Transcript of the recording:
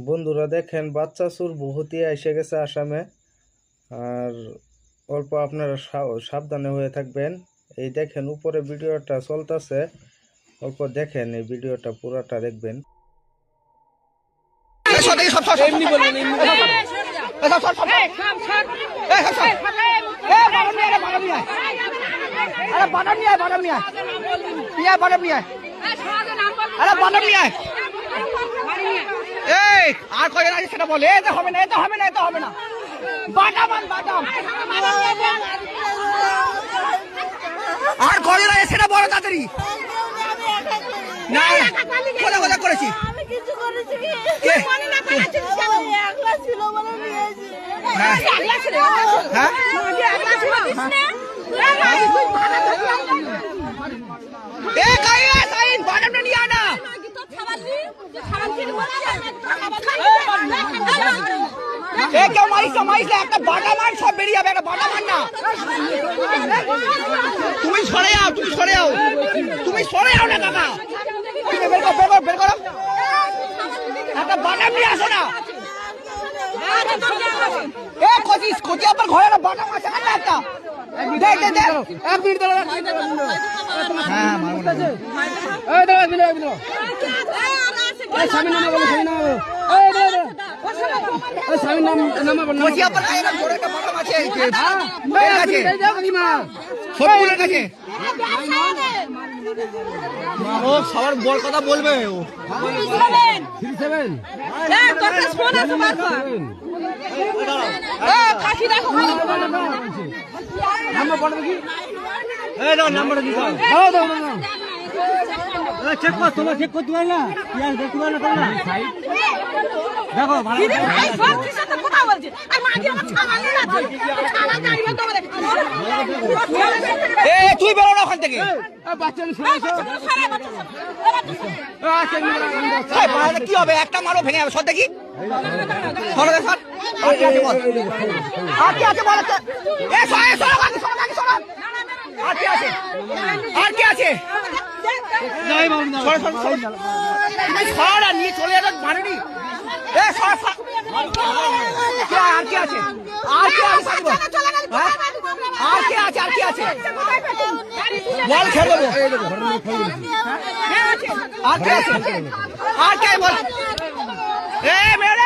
বন্ধুরা দেখেন বাচ্চা চোর বহুতই এসে গেছে আসামে। আর অল্প আপনারা সাবধানে হয়ে থাকবেন। এই দেখেন উপরে ভিডিওটা চলতেছে, অল্প দেখেন, এই ভিডিওটা পুরাটা দেখবেন। আর কয়জন আছে সেটা বলে, এটা হবে না, এটা হবে না, এটা হবে না। বাদাম আর কয়জন আছে সেটা বলো তাড়াতাড়ি। না কোথা কোথা করেছি বাদামটা নিয়ে আনা। কেউ মারিস একটা বাটা মান সব বেরিয়ে যাবে, একটা বাটা মান না। তুমি সরে যাও না কাকা, বের করো একটা বাটাম নিয়ে আসো না। কচি আপনার ঘরে একটা বাটাম আছে না একটা। এক মিনিট সবার বল কথা বলবে। চেক কর, তোমার চেক করতে পারে না, দেখতে পারে না, দেখো তুই বেরো না ওখান থেকে। কি হবে, একটা মারো ভেঙে যাবে সব দেখি। আর কি আছে বল, আর কি আছে নিয়ে চলে যাবে মারেনি। আর কি আছে, বল খেলে আর কে বল। মেরে